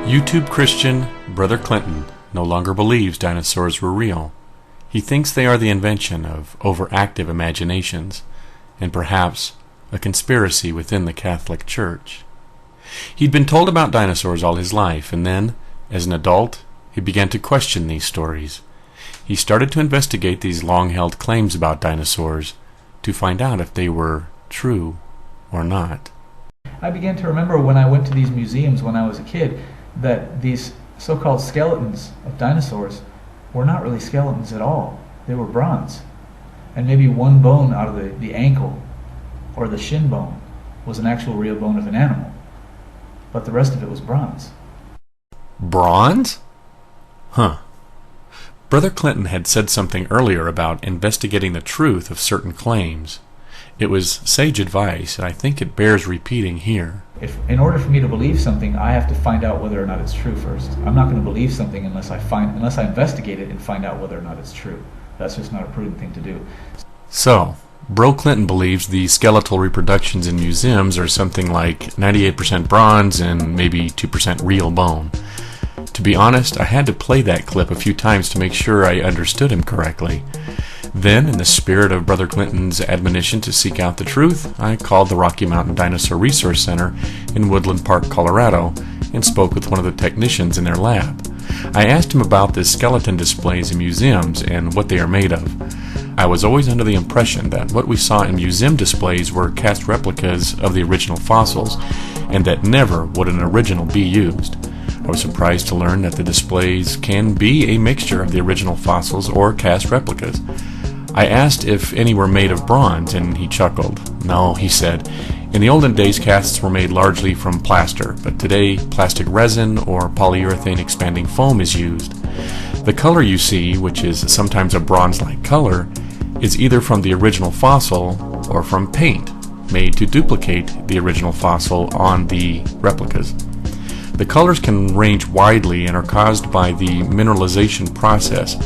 YouTube Christian Brother Clinton no longer believes dinosaurs were real. He thinks they are the invention of overactive imaginations, and perhaps a conspiracy within the Catholic Church. He'd been told about dinosaurs all his life, and then, as an adult, he began to question these stories. He started to investigate these long-held claims about dinosaurs to find out if they were true or not. I began to remember when I went to these museums when I was a kid that these so-called skeletons of dinosaurs were not really skeletons at all. They were bronze. And maybe one bone out of the ankle or the shin bone was an actual real bone of an animal. But the rest of it was bronze. Bronze? Huh. Brother Clinton had said something earlier about investigating the truth of certain claims. It was sage advice, and I think it bears repeating here. If, in order for me to believe something, I have to find out whether or not it's true first. I'm not going to believe something unless I investigate it and find out whether or not it's true. That's just not a prudent thing to do. So, Bro Clinton believes the skeletal reproductions in museums are something like 98% bronze and maybe 2% real bone. To be honest, I had to play that clip a few times to make sure I understood him correctly. Then, in the spirit of Brother Clinton's admonition to seek out the truth, I called the Rocky Mountain Dinosaur Resource Center in Woodland Park, Colorado, and spoke with one of the technicians in their lab. I asked him about the skeleton displays in museums and what they are made of. I was always under the impression that what we saw in museum displays were cast replicas of the original fossils, and that never would an original be used. I was surprised to learn that the displays can be a mixture of the original fossils or cast replicas. I asked if any were made of bronze, and he chuckled. No, he said, in the olden days casts were made largely from plaster, but today plastic resin or polyurethane expanding foam is used. The color you see, which is sometimes a bronze-like color, is either from the original fossil or from paint made to duplicate the original fossil on the replicas. The colors can range widely and are caused by the mineralization process.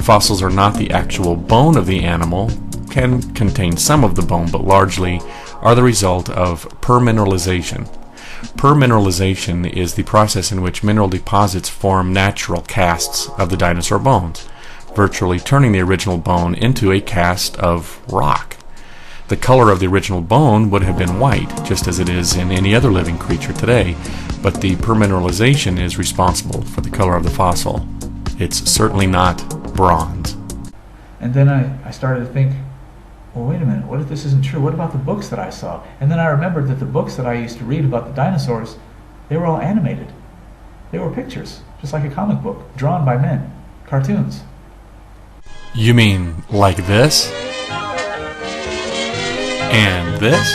Fossils are not the actual bone of the animal, can contain some of the bone, but largely are the result of permineralization. Permineralization is the process in which mineral deposits form natural casts of the dinosaur bones, virtually turning the original bone into a cast of rock. The color of the original bone would have been white, just as it is in any other living creature today, but the permineralization is responsible for the color of the fossil. It's certainly not bronze. And then I started to think, well, wait a minute, what if this isn't true? What about the books that I saw? And then I remembered that the books that I used to read about the dinosaurs, they were all animated. They were pictures, just like a comic book, drawn by men, cartoons. You mean like this? And this?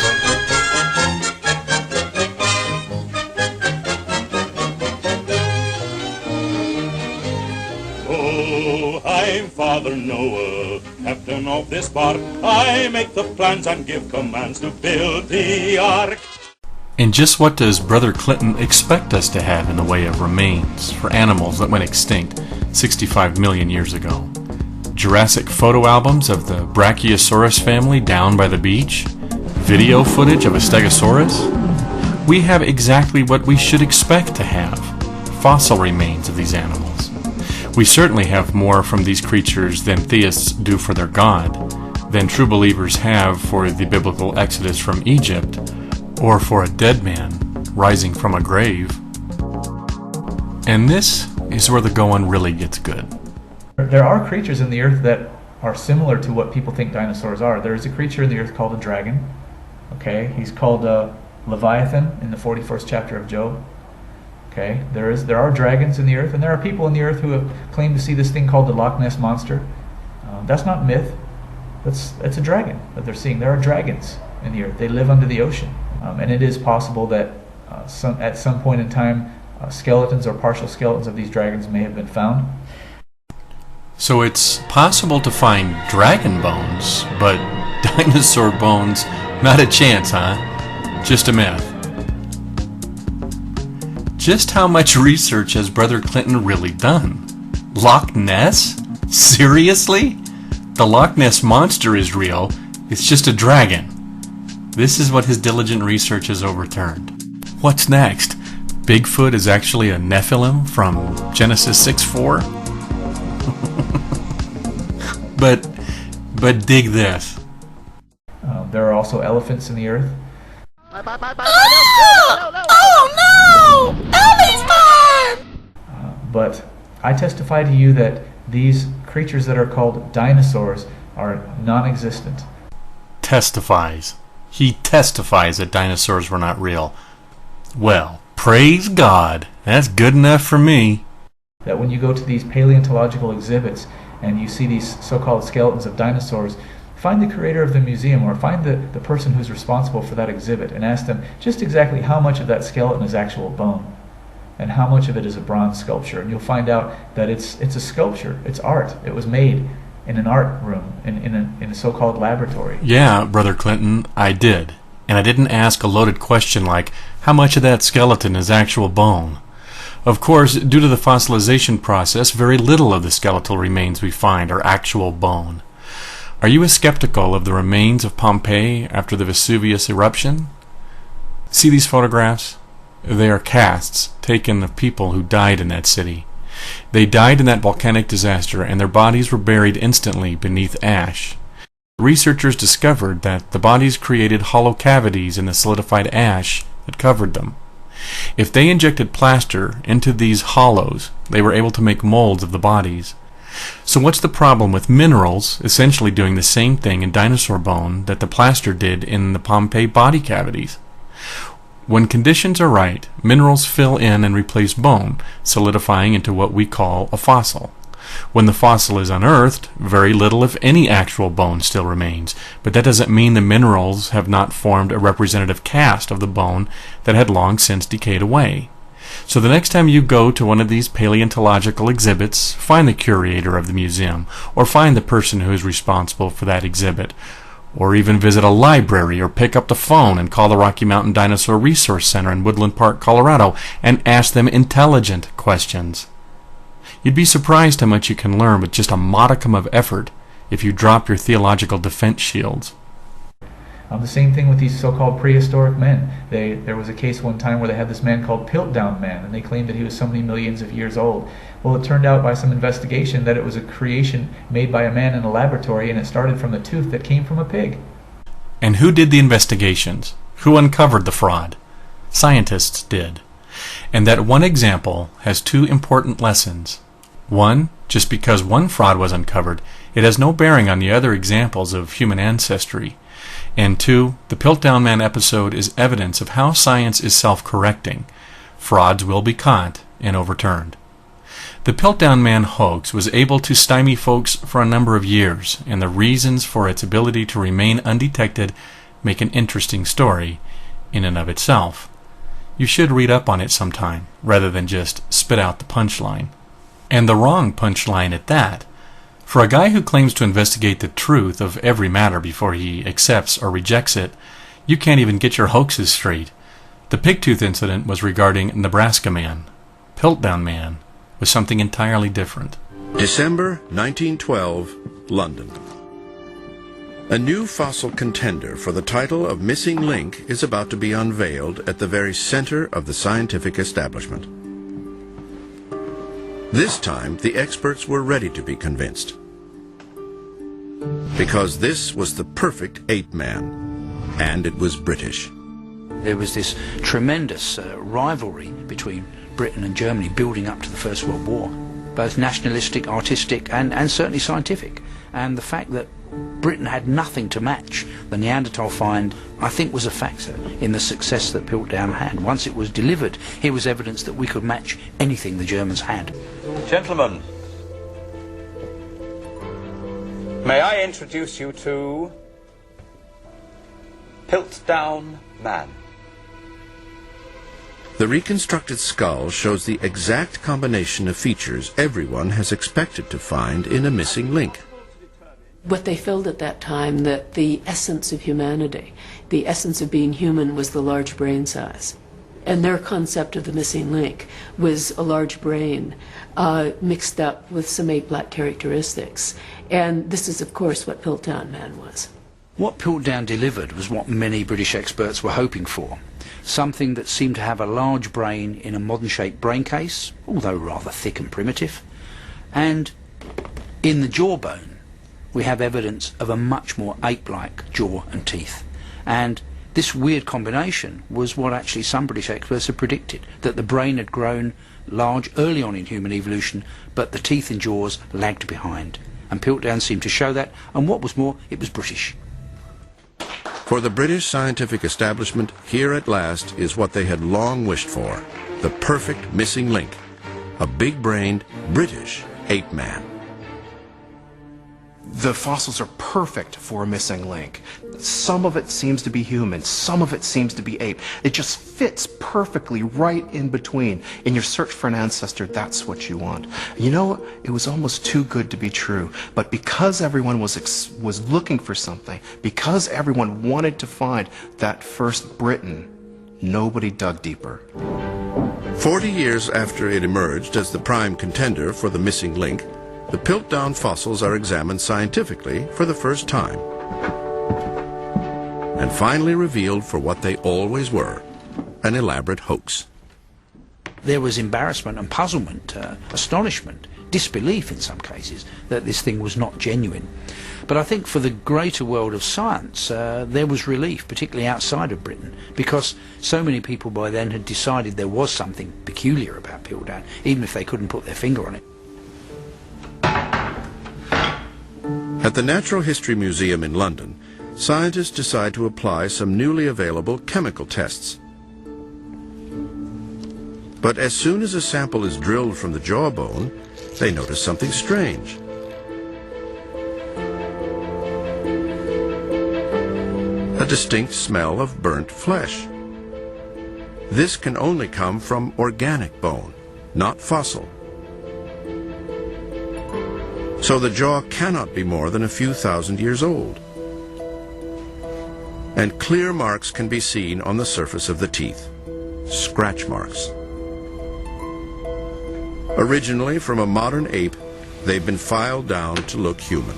Oh, I'm Father Noah, captain of this bark. I make the plans and give commands to build the ark. And just what does Brother Clinton expect us to have in the way of remains for animals that went extinct 65 million years ago? Jurassic photo albums of the Brachiosaurus family down by the beach? Video footage of a Stegosaurus? We have exactly what we should expect to have: fossil remains of these animals. We certainly have more from these creatures than theists do for their God, than true believers have for the biblical exodus from Egypt, or for a dead man rising from a grave. And this is where the going really gets good. There are creatures in the earth that are similar to what people think dinosaurs are. There is a creature in the earth called a dragon. Okay, he's called Leviathan in the 41st chapter of Job. Okay, there are dragons in the earth, and there are people in the earth who have claimed to see this thing called the Loch Ness Monster. That's not myth. It's a dragon that they're seeing. There are dragons in the earth. They live under the ocean, and it is possible that at some point in time, skeletons or partial skeletons of these dragons may have been found. So it's possible to find dragon bones, but dinosaur bones, not a chance, huh? Just a myth. Just how much research has Brother Clinton really done? Loch Ness? Seriously? The Loch Ness Monster is real, it's just a dragon. This is what his diligent research has overturned. What's next? Bigfoot is actually a Nephilim from Genesis 6:4? But dig this. There are also elephants in the earth. Oh no! Ellie's mine! But I testify to you that these creatures that are called dinosaurs are non-existent. Testifies. He testifies that dinosaurs were not real. Well, praise God. That's good enough for me. That when you go to these paleontological exhibits and you see these so-called skeletons of dinosaurs, find the curator of the museum or find the person who's responsible for that exhibit and ask them just exactly how much of that skeleton is actual bone and how much of it is a bronze sculpture. And you'll find out that it's a sculpture. It's art. It was made in an art room, in a so-called laboratory. Yeah, Brother Clinton, I did. And I didn't ask a loaded question like, how much of that skeleton is actual bone? Of course, due to the fossilization process, very little of the skeletal remains we find are actual bone. Are you as skeptical of the remains of Pompeii after the Vesuvius eruption? See these photographs? They are casts taken of people who died in that city. They died in that volcanic disaster, and their bodies were buried instantly beneath ash. Researchers discovered that the bodies created hollow cavities in the solidified ash that covered them. If they injected plaster into these hollows, they were able to make molds of the bodies. So what's the problem with minerals essentially doing the same thing in dinosaur bone that the plaster did in the Pompeii body cavities? When conditions are right, minerals fill in and replace bone, solidifying into what we call a fossil. When the fossil is unearthed, very little if any actual bone still remains, but that doesn't mean the minerals have not formed a representative cast of the bone that had long since decayed away. So the next time you go to one of these paleontological exhibits, find the curator of the museum, or find the person who is responsible for that exhibit, or even visit a library or pick up the phone and call the Rocky Mountain Dinosaur Resource Center in Woodland Park, Colorado, and ask them intelligent questions. You'd be surprised how much you can learn with just a modicum of effort if you drop your theological defense shields. The same thing with these so-called prehistoric men. There was a case one time where they had this man called Piltdown Man, and they claimed that he was so many millions of years old. Well, it turned out by some investigation that it was a creation made by a man in a laboratory, and it started from a tooth that came from a pig. And who did the investigations? Who uncovered the fraud? Scientists did. And that one example has two important lessons. One, just because one fraud was uncovered, it has no bearing on the other examples of human ancestry. And two, the Piltdown Man episode is evidence of how science is self-correcting. Frauds will be caught and overturned. The Piltdown Man hoax was able to stymie folks for a number of years, and the reasons for its ability to remain undetected make an interesting story in and of itself. You should read up on it sometime, rather than just spit out the punchline. And the wrong punchline at that. For a guy who claims to investigate the truth of every matter before he accepts or rejects it, you can't even get your hoaxes straight. The pigtooth incident was regarding Nebraska Man. Piltdown Man was something entirely different. December 1912, London. A new fossil contender for the title of Missing Link is about to be unveiled at the very center of the scientific establishment. This time, the experts were ready to be convinced, because this was the perfect ape man, and it was British. There was this tremendous rivalry between Britain and Germany building up to the First World War, both nationalistic, artistic, and certainly scientific. And the fact that Britain had nothing to match the Neanderthal find, I think, was a factor in the success that Piltdown had. Once it was delivered, here was evidence that we could match anything the Germans had. Gentlemen, may I introduce you to Piltdown Man. The reconstructed skull shows the exact combination of features everyone has expected to find in a missing link. What they felt at that time, that the essence of humanity, the essence of being human, was the large brain size. And their concept of the missing link was a large brain mixed up with some ape-like characteristics. And this is, of course, what Piltdown Man was. What Piltdown delivered was what many British experts were hoping for. something that seemed to have a large brain in a modern-shaped brain case, although rather thick and primitive, and in the jawbone we have evidence of a much more ape-like jaw and teeth. And this weird combination was what actually some British experts had predicted, that the brain had grown large early on in human evolution, but the teeth and jaws lagged behind. And Piltdown seemed to show that, and what was more, it was British. For the British scientific establishment, here at last is what they had long wished for, the perfect missing link, a big-brained British ape man. The fossils are perfect for a missing link. Some of it seems to be human, some of it seems to be ape. It just fits perfectly right in between. In your search for an ancestor, that's what you want. You know, it was almost too good to be true. But because everyone was looking for something, because everyone wanted to find that first Briton, nobody dug deeper. 40 years after it emerged as the prime contender for the missing link, the Piltdown fossils are examined scientifically for the first time and finally revealed for what they always were, an elaborate hoax. There was embarrassment and puzzlement, astonishment, disbelief in some cases that this thing was not genuine. But I think for the greater world of science there was relief, particularly outside of Britain, because so many people by then had decided there was something peculiar about Piltdown, even if they couldn't put their finger on it. At the Natural History Museum in London, scientists decide to apply some newly available chemical tests. But as soon as a sample is drilled from the jawbone, they notice something strange. A distinct smell of burnt flesh. This can only come from organic bone, not fossil. So the jaw cannot be more than a few thousand years old. And clear marks can be seen on the surface of the teeth, scratch marks. Originally from a modern ape, they've been filed down to look human.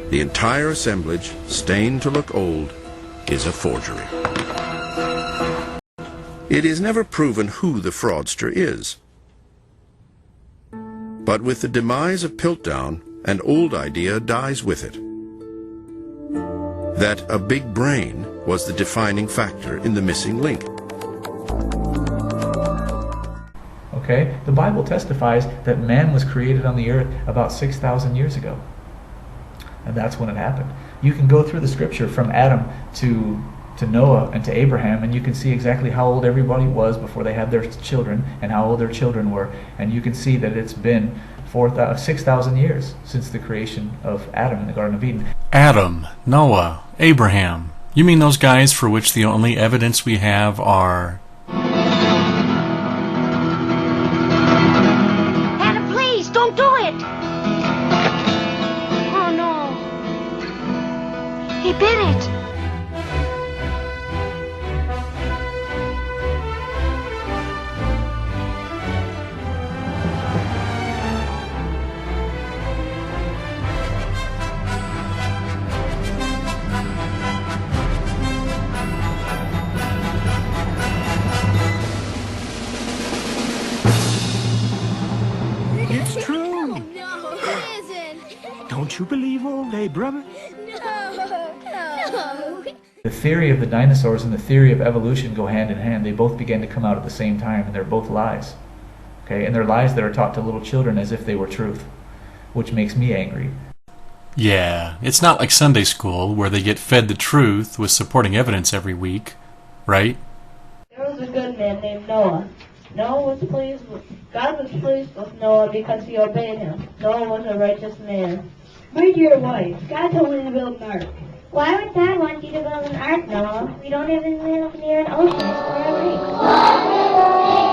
The entire assemblage, stained to look old, is a forgery. It is never proven who the fraudster is. But with the demise of Piltdown, an old idea dies with it. That a big brain was the defining factor in the missing link. Okay, the Bible testifies that man was created on the earth about 6,000 years ago. And that's when it happened. You can go through the scripture from Adam to Noah and to Abraham, and you can see exactly how old everybody was before they had their children and how old their children were. And you can see that it's been 6,000 years since the creation of Adam in the Garden of Eden. Adam, Noah, Abraham. You mean those guys for which the only evidence we have are... Hannah, please, don't do it! Oh, no. He bit it. It's true. No, it isn't. Don't you believe old Abraham? No. The theory of the dinosaurs and the theory of evolution go hand in hand. They both began to come out at the same time, and they're both lies. Okay, and they're lies that are taught to little children as if they were truth, which makes me angry. Yeah, it's not like Sunday school where they get fed the truth with supporting evidence every week, right? There was a good man named Noah. God was pleased with Noah because he obeyed him. Noah was a righteous man. My dear wife, God told me to build an ark. Why would God want you to build an ark, Noah? We don't even live near an ocean or a lake.